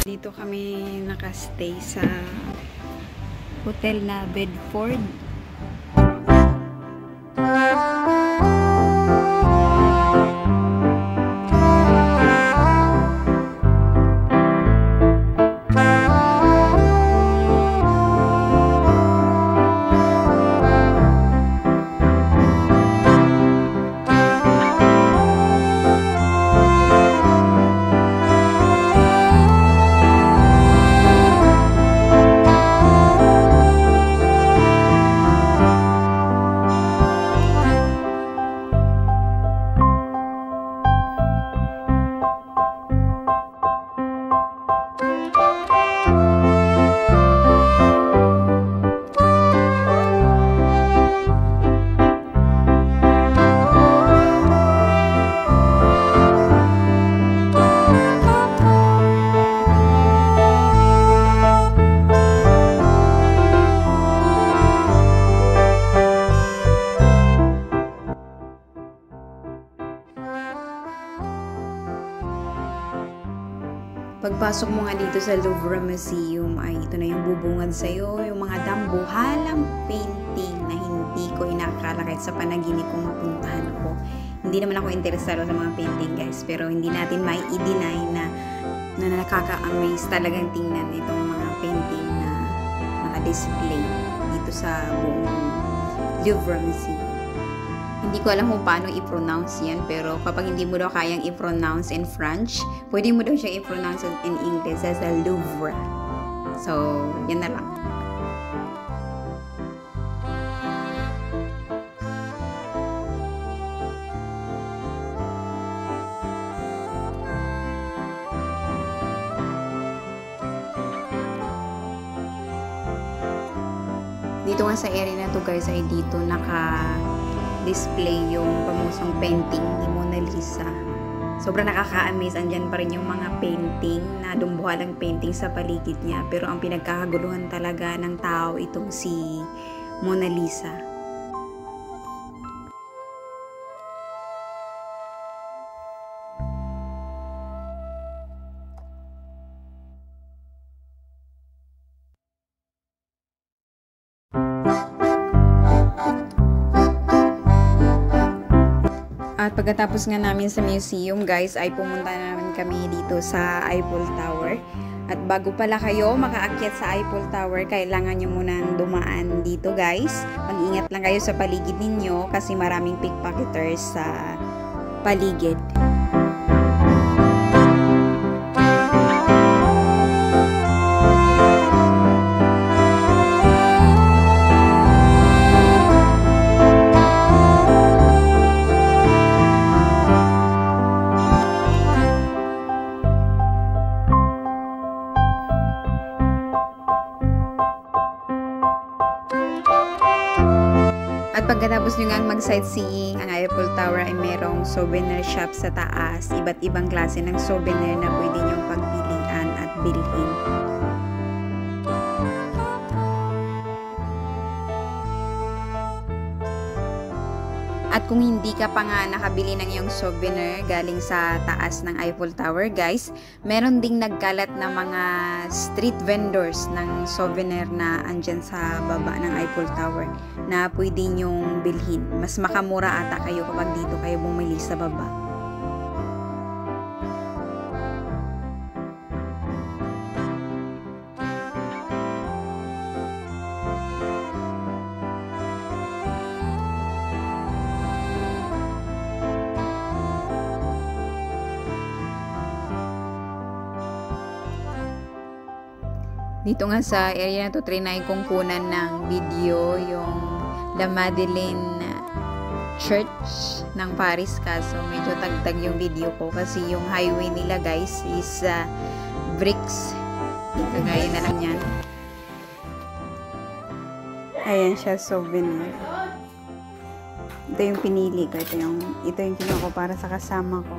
Dito kami nakastay sa hotel na Bedford. Pagpasok mo nga dito sa Louvre Museum ay ito na yung bubungad sa'yo, yung mga dambuhalang painting na hindi ko inakala kahit sa panaginip kong mapuntahan ko. Hindi naman ako interesado sa mga painting guys, pero hindi natin may i-deny na nakaka-amaze talagang tingnan itong mga painting na naka-display dito sa buong Louvre Museum. Hindi ko alam kung paano i-pronounce yan, pero kapag hindi mo daw kayang i-pronounce in French, pwede mo daw siya i-pronounce in English as a Louvre. So, yan na lang. Dito nga sa area na to guys ay dito naka-display yung pamusong painting ni Mona Lisa. Sobrang nakaka-amaze. Andyan pa rin yung mga painting na dumbuhalang painting sa paligid niya. Pero ang pinagkakaguluhan talaga ng tao itong si Mona Lisa. At pagkatapos nga namin sa museum guys ay pumunta naman kami dito sa Eiffel Tower. At bago pala kayo makaakyat sa Eiffel Tower, kailangan nyo munang dumaan dito guys. Mag-ingat lang kayo sa paligid ninyo kasi maraming pickpocketers sa paligid. At pagkatapos nyo nga mag-sightseeing, ang Eiffel Tower ay merong souvenir shop sa taas. Iba't ibang klase ng souvenir na pwede nyong pagpilian at bilhin. At kung hindi ka pa nga nakabili ng iyong souvenir galing sa taas ng Eiffel Tower guys, meron ding nagkalat na mga street vendors ng souvenir na andyan sa baba ng Eiffel Tower na pwede nyong bilhin. Mas makamura ata kayo kapag dito kayo bumili sa baba. Dito nga sa area na to, trinay kong kunan ng video yung La Madeleine Church ng Paris, kaso medyo tagtag yung video ko kasi yung highway nila guys is bricks. Kagaya na lang yan. Ayan siya, souvenir. Ito yung pinili ko. Ito yung kinuha ko para sa kasama ko.